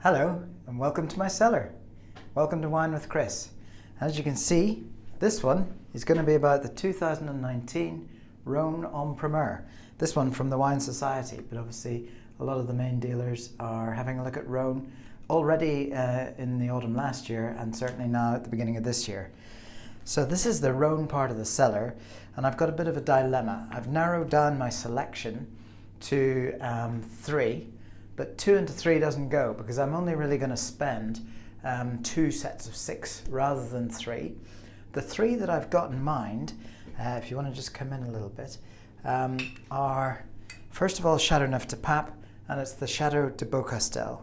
Hello and welcome to my cellar. Welcome to Wine with Chris. As you can see, this one is going to be about the 2019 Rhone en Primeur. This one from the Wine Society, but obviously a lot of the main dealers are having a look at Rhone already in the autumn last year and certainly now at the beginning of this year. So this is the Rhone part of the cellar, and I've got a bit of a dilemma. I've narrowed down my selection to 3. But 2 into 3 doesn't go because I'm only really going to spend 2 sets of 6 rather than 3. The 3 that I've got in mind, if you want to just come in a little bit, are first of all Châteauneuf de Pape, and it's the Chateau de Beaucastel.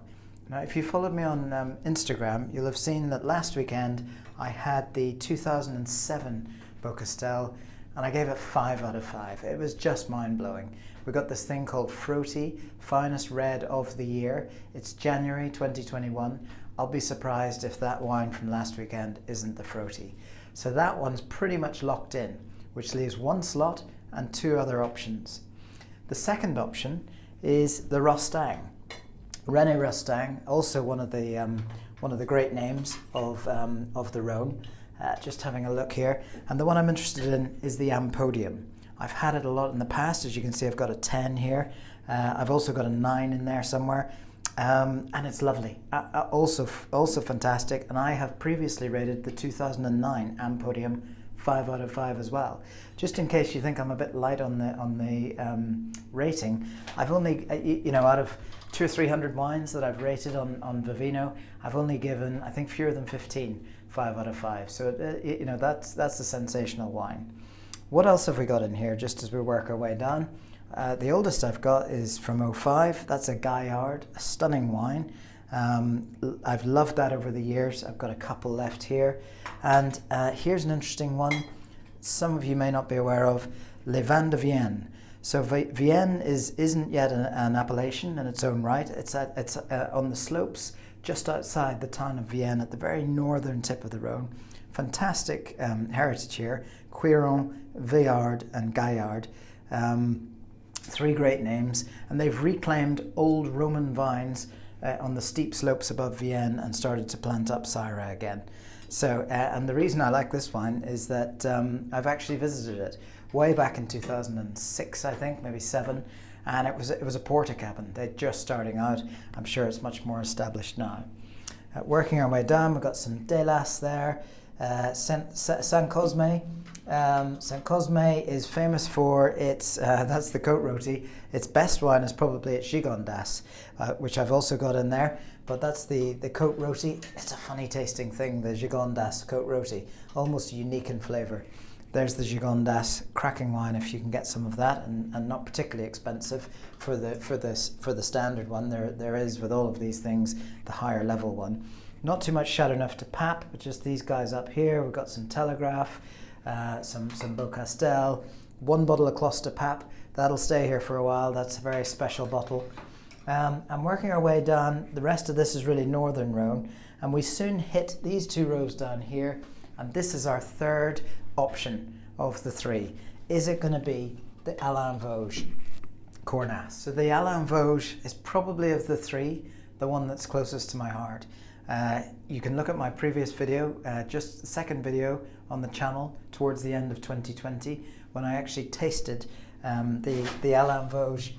Now if you followed me on Instagram, you'll have seen that last weekend I had the 2007 Beaucastel and I gave it 5 out of 5. It was just mind-blowing. We got this thing called Fruity, finest red of the year. It's January 2021. I'll be surprised if that wine from last weekend isn't the Fruity. So that one's pretty much locked in, which leaves 1 slot and 2 other options. The second option is the Rostaing. René Rostaing, also one of the great names of the Rhone. Just having a look here, and the one I'm interested in is the Ampodium. I've had it a lot in the past. As you can see, I've got a 10 here. I've also got a 9 in there somewhere, and it's lovely. Also fantastic, and I have previously rated the 2009 Ampodium 5 out of 5 as well. Just in case you think I'm a bit light on the rating, I've only, out of 200 or 300 wines that I've rated on Vivino, I've only given, I think, fewer than 15 5 out of 5. So that's a sensational wine. What else have we got in here just as we work our way down? The oldest I've got is from '05. That's a Gaillard, a stunning wine. I've loved that over the years. I've got a couple left here. And here's an interesting one. Some of you may not be aware of, Les Vins de Vienne. So Vienne isn't yet an appellation in its own right. It's on the slopes just outside the town of Vienne at the very northern tip of the Rhone. Fantastic heritage here. Quiron, Veillard and Gaillard. 3 great names, and they've reclaimed old Roman vines on the steep slopes above Vienne and started to plant up Syrah again. So, and the reason I like this wine is that I've actually visited it way back in 2006, I think, maybe 7, and it was a Portakabin. They're just starting out. I'm sure it's much more established now. Working our way down, we've got some Delas there. Saint Cosme. Saint Cosme is famous for its, that's the Côte Rôtie. Its best wine is probably its Gigondas, which I've also got in there, but that's the Côte Rôtie. It's a funny tasting thing, the Gigondas Côte Rôtie, almost unique in flavour. There's the Gigondas, cracking wine if you can get some of that, and not particularly expensive for the standard one. There is, with all of these things, the higher level one. Not too much Châteauneuf de Pape, but just these guys up here. We've got some Telegraph, some Beaucastel, 1 bottle of Clos de Pape. That'll stay here for a while. That's a very special bottle. And working our way down, the rest of this is really Northern Rhone, and we soon hit these 2 rows down here, and this is our third option of the 3. Is it going to be the Alain Vosges Cornas? So the Alain Vosges is probably, of the 3, the one that's closest to my heart. You can look at my previous video, just the second video on the channel towards the end of 2020, when I actually tasted the Alain Vosges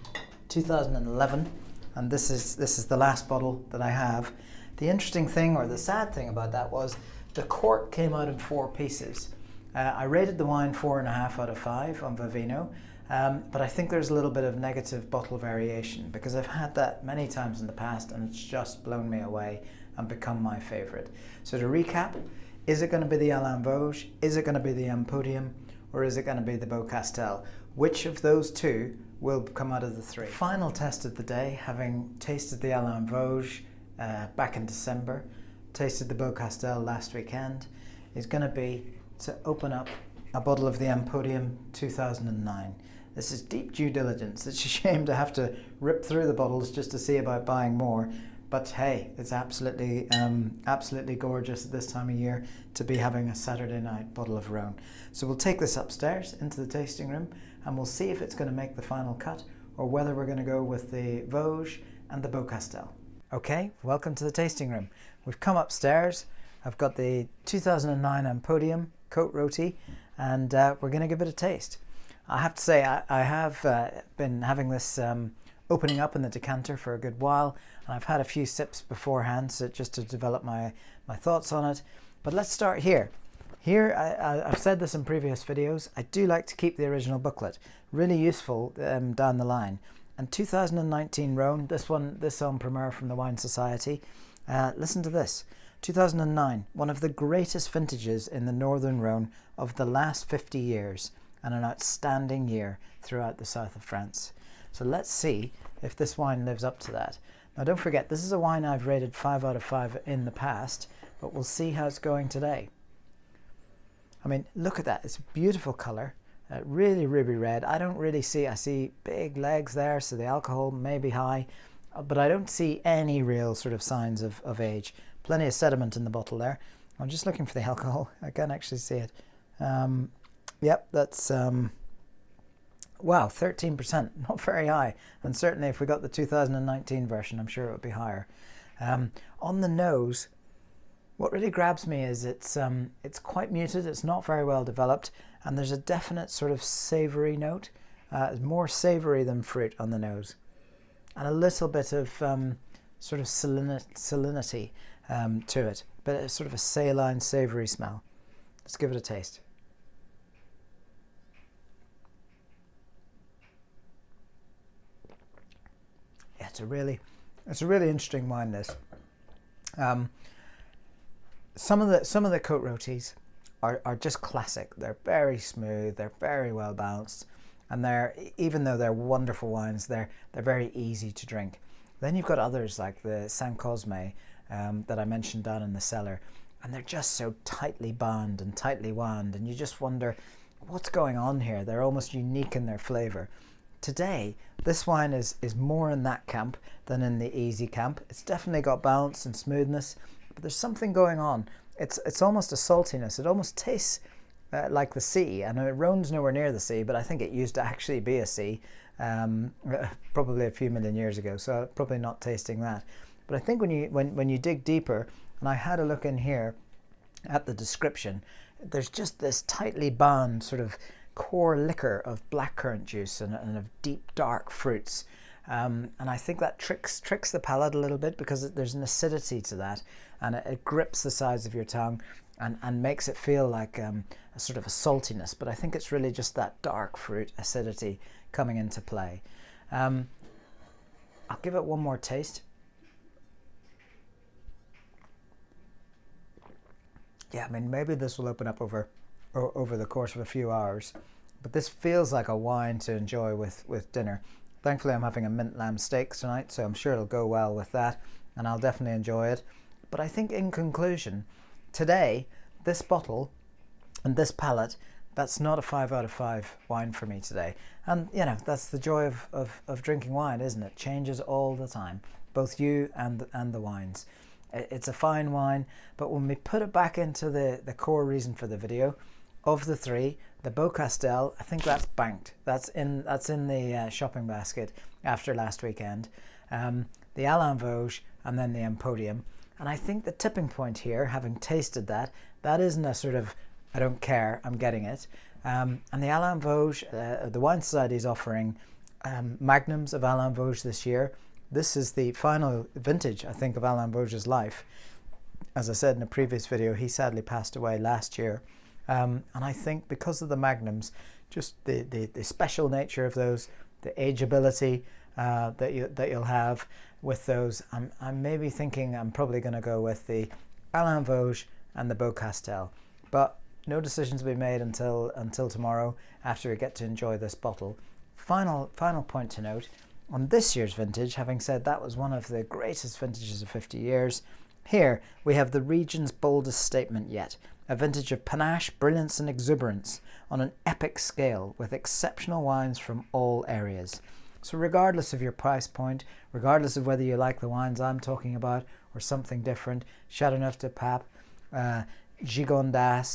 2011, and this is the last bottle that I have. The interesting thing, or the sad thing about that, was the cork came out in 4 pieces. I rated the wine 4.5 out of 5 on Vivino, but I think there's a little bit of negative bottle variation because I've had that many times in the past and it's just blown me away and become my favourite. So to recap, is it going to be the Alain Vosges, is it going to be the Ampodium, or is it going to be the Beaucastel? Which of those 2 will come out of the 3? Final test of the day, having tasted the Alain Vosges back in December, tasted the Beaucastel last weekend, is going to be to open up a bottle of the Ampodium 2009. This is deep due diligence. It's a shame to have to rip through the bottles just to see about buying more, but hey, it's absolutely gorgeous at this time of year to be having a Saturday night bottle of Rhone. So we'll take this upstairs into the tasting room and we'll see if it's going to make the final cut or whether we're going to go with the Vosges and the Beaucastel. Okay, welcome to the tasting room. We've come upstairs. I've got the 2009 Empodium Cote Roti, and we're going to give it a taste. I have to say, I have been having this opening up in the decanter for a good while, and I've had a few sips beforehand, so just to develop my thoughts on it. But let's start here. Here, I've said this in previous videos, I do like to keep the original booklet. Really useful down the line. And 2019 Rhone, this en primeur from the Wine Society. Listen to this. 2009, one of the greatest vintages in the Northern Rhone of the last 50 years, and an outstanding year throughout the south of France. So let's see if this wine lives up to that. Now don't forget, this is a wine I've rated 5 out of 5 in the past, but we'll see how it's going today. I mean, look at that, it's a beautiful colour. Really ruby red. I see big legs there, so the alcohol may be high, but I don't see any real sort of signs of age. Plenty of sediment in the bottle there. I'm just looking for the alcohol. I can't actually see it. Yep, that's, wow, 13%, not very high. And certainly if we got the 2019 version, I'm sure it would be higher. On the nose, what really grabs me is it's quite muted, it's not very well developed, and there's a definite sort of savoury note. It's more savoury than fruit on the nose. And a little bit of sort of salinity to it, but it's sort of a saline, savoury smell. Let's give it a taste. Yeah, it's a really interesting wine, this. Some of the Cote Rotis are just classic. They're very smooth, they're very well balanced, and even though they're wonderful wines, they're very easy to drink. Then you've got others like the Saint Cosme that I mentioned down in the cellar, and they're just so tightly bound and tightly wound, and you just wonder what's going on here. They're almost unique in their flavour. Today, this wine is more in that camp than in the easy camp. It's definitely got balance and smoothness, but there's something going on. It's almost a saltiness. It almost tastes like the sea. I know Rhone's nowhere near the sea, but I think it used to actually be a sea probably a few million years ago, so probably not tasting that. But I think when you dig deeper, and I had a look in here at the description, there's just this tightly bound sort of core liquor of blackcurrant juice and of deep dark fruits. And I think that tricks the palate a little bit, because there's an acidity to that, and it grips the sides of your tongue and makes it feel like a sort of a saltiness. But I think it's really just that dark fruit acidity coming into play. I'll give it one more taste. Yeah, I mean, maybe this will open up over the course of a few hours, but this feels like a wine to enjoy with dinner. Thankfully, I'm having a mint lamb steak tonight, so I'm sure it'll go well with that, and I'll definitely enjoy it. But I think in conclusion, today, this bottle and this palate, that's not a 5 out of 5 wine for me today. And, you know, that's the joy of drinking wine, isn't it? Changes all the time, both you and the wines. It's a fine wine, but when we put it back into the core reason for the video, of the three, the Beaucastel, I think that's banked. That's in the shopping basket after last weekend. The Alain Vosges, and then the Empodium. And I think the tipping point here, having tasted that isn't a sort of, I don't care, I'm getting it. And the Alain Vosges, the Wine Society is offering magnums of Alain Vosges this year. This is the final vintage, I think, of Alain Vosges' life. As I said in a previous video, he sadly passed away last year. And I think because of the magnums, just the special nature of those, the ageability that you'll have with those, I'm maybe thinking I'm probably going to go with the Alain Vosges and the Beaucastel. But no decisions will be made until tomorrow, after we get to enjoy this bottle. Final point to note, on this year's vintage, having said that was one of the greatest vintages of 50 years, here we have the region's boldest statement yet. A vintage of panache, brilliance and exuberance on an epic scale, with exceptional wines from all areas. So regardless of your price point, regardless of whether you like the wines I'm talking about or something different, Châteauneuf du Pape, Gigondas,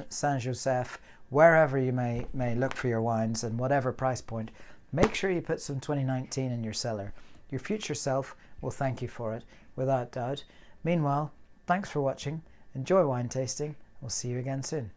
Saint-Joseph, wherever you may look for your wines and whatever price point, make sure you put some 2019 in your cellar. Your future self will thank you for it, without doubt. Meanwhile, thanks for watching. Enjoy wine tasting. We'll see you again soon.